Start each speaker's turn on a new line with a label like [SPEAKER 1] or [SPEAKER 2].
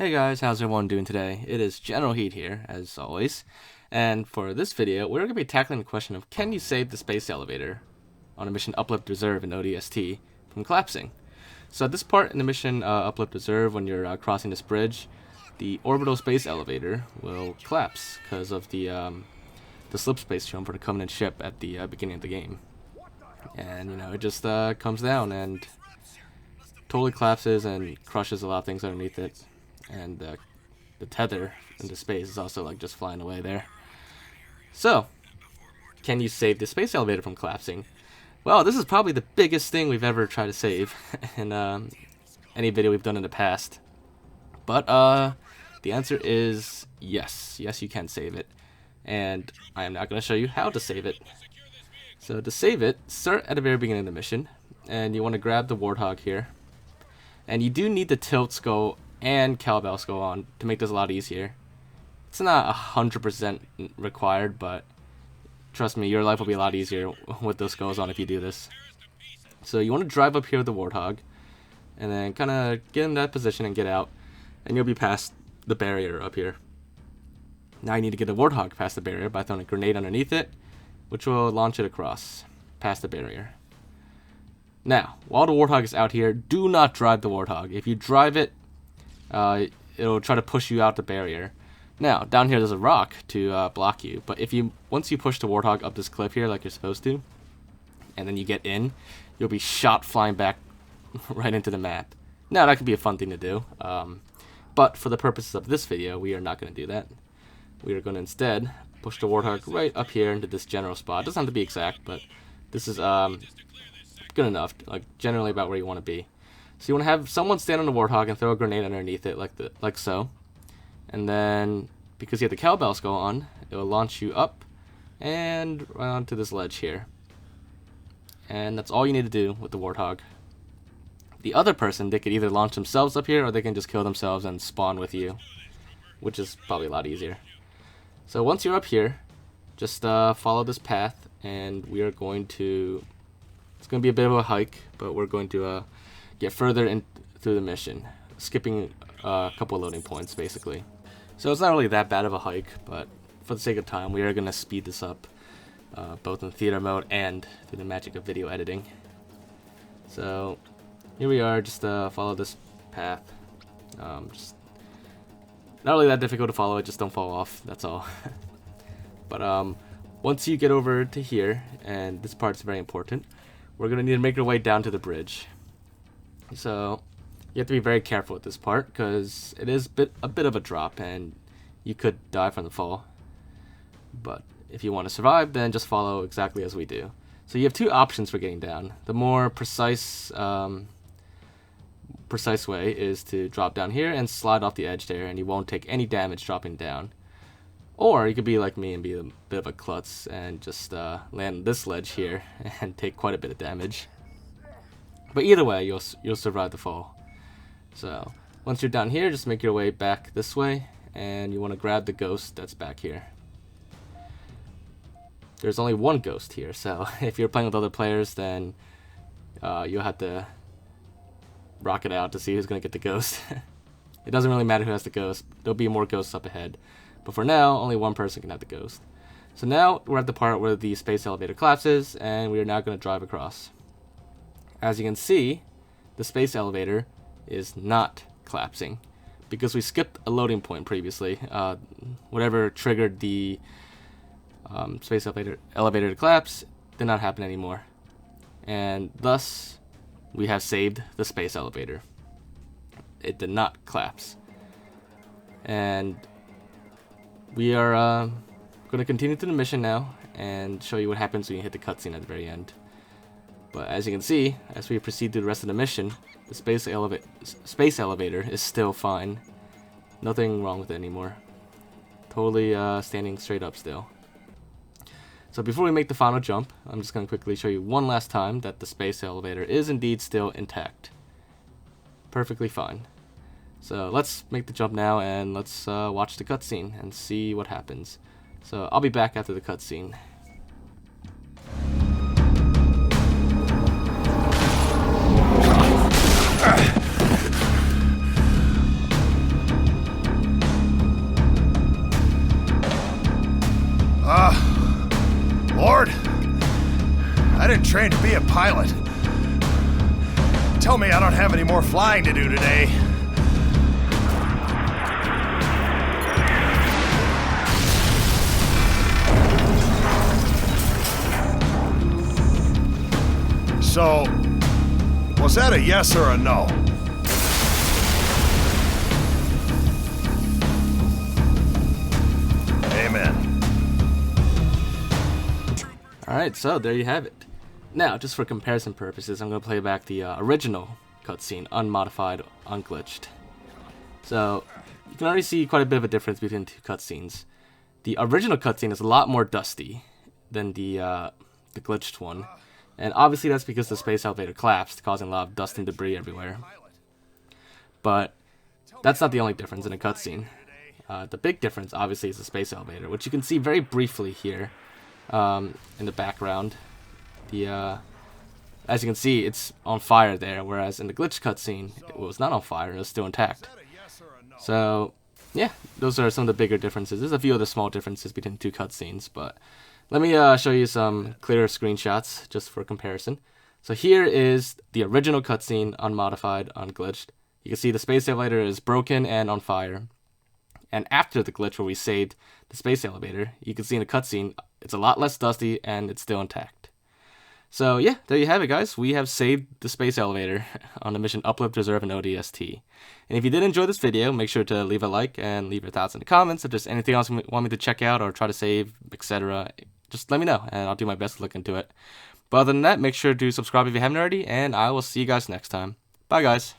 [SPEAKER 1] Hey guys, how's everyone doing today? It is Generalkidd here, as always, and for this video, we're going to be tackling the question of can you save the space elevator on a mission Uplift Reserve in ODST from collapsing? So at this part in the mission Uplift Reserve, when you're crossing this bridge, the orbital space elevator will collapse because of the slip space shown for the Covenant ship at the beginning of the game. And, you know, it just comes down and totally collapses and crushes a lot of things underneath it. And the tether into space is also like just flying away there. So, can you save the space elevator from collapsing? Well, this is probably the biggest thing we've ever tried to save in any video we've done in the past. But the answer is yes. Yes, you can save it. And I am not going to show you how to save it. So to save it, start at the very beginning of the mission. And you want to grab the Warthog here. And you do need the tilt skull and cowbell skull on to make this a lot easier. It's not 100% required, but trust me, your life will be a lot easier with those skulls on if you do this. So you want to drive up here with the Warthog, and then kind of get in that position and get out, and you'll be past the barrier up here. Now you need to get the Warthog past the barrier by throwing a grenade underneath it, which will launch it across, past the barrier. Now, while the Warthog is out here, do not drive the Warthog. If you drive it, it'll try to push you out the barrier. Now, down here there's a rock to block you, but once you push the Warthog up this cliff here like you're supposed to, and then you get in, you'll be shot flying back right into the map. Now, that could be a fun thing to do, but for the purposes of this video, we are not going to do that. We are going to instead push the Warthog right up here into this general spot. It doesn't have to be exact, but this is good enough, like generally about where you want to be. So you want to have someone stand on the Warthog and throw a grenade underneath it, like so. And then, because you have the cowbell skull on, it will launch you up and right onto this ledge here. And that's all you need to do with the Warthog. The other person, they could either launch themselves up here, or they can just kill themselves and spawn with you, which is probably a lot easier. So once you're up here, just follow this path, and we are going to... It's going to be a bit of a hike, but we're going to get further in through the mission, skipping a couple of loading points, basically. So it's not really that bad of a hike, but for the sake of time, we are going to speed this up, both in theater mode and through the magic of video editing. So here we are, just follow this path. Just not really that difficult to follow, it just don't fall off, that's all. But once you get over to here, and this part's very important, we're going to need to make our way down to the bridge. So you have to be very careful with this part because it is a bit of a drop and you could die from the fall. But if you want to survive, then just follow exactly as we do. So you have two options for getting down. The more precise way is to drop down here and slide off the edge there, and you won't take any damage dropping down. Or you could be like me and be a bit of a klutz and just land this ledge here and take quite a bit of damage. But either way, you'll survive the fall. So once you're down here, just make your way back this way, and you want to grab the ghost that's back here. There's only one ghost here, so if you're playing with other players, then you'll have to rock it out to see who's going to get the ghost. It doesn't really matter who has the ghost. There'll be more ghosts up ahead. But for now, only one person can have the ghost. So now we're at the part where the space elevator collapses, and we are now going to drive across. As you can see, the space elevator is not collapsing because we skipped a loading point previously. Whatever triggered the space elevator to collapse did not happen anymore. And thus, we have saved the space elevator. It did not collapse. And we are going to continue to the mission now and show you what happens when you hit the cutscene at the very end. But as you can see, as we proceed through the rest of the mission, the space elevator is still fine. Nothing wrong with it anymore. Totally standing straight up still. So before we make the final jump, I'm just going to quickly show you one last time that the space elevator is indeed still intact. Perfectly fine. So let's make the jump now and let's watch the cutscene and see what happens. So I'll be back after the cutscene.
[SPEAKER 2] Lord. I didn't train to be a pilot. Tell me I don't have any more flying to do today. So, was that a yes or a no? Amen.
[SPEAKER 1] Alright, so there you have it. Now, just for comparison purposes, I'm going to play back the original cutscene, unmodified, unglitched. So, you can already see quite a bit of a difference between the two cutscenes. The original cutscene is a lot more dusty than the glitched one. And obviously that's because the space elevator collapsed, causing a lot of dust and debris everywhere. But that's not the only difference in a cutscene. The big difference, obviously, is the space elevator, which you can see very briefly here in the background. As you can see, it's on fire there, whereas in the glitch cutscene, it was not on fire, it was still intact. So, yeah, those are some of the bigger differences. There's a few other small differences between the two cutscenes, but let me show you some clearer screenshots just for comparison. So here is the original cutscene, unmodified, unglitched. You can see the space elevator is broken and on fire. And after the glitch where we saved the space elevator, you can see in the cutscene, it's a lot less dusty and it's still intact. So yeah, there you have it, guys. We have saved the space elevator on the mission Uplift, Reserve, and ODST. And if you did enjoy this video, make sure to leave a like and leave your thoughts in the comments. If there's anything else you want me to check out or try to save, etc., just let me know, and I'll do my best to look into it. But other than that, make sure to subscribe if you haven't already, and I will see you guys next time. Bye, guys.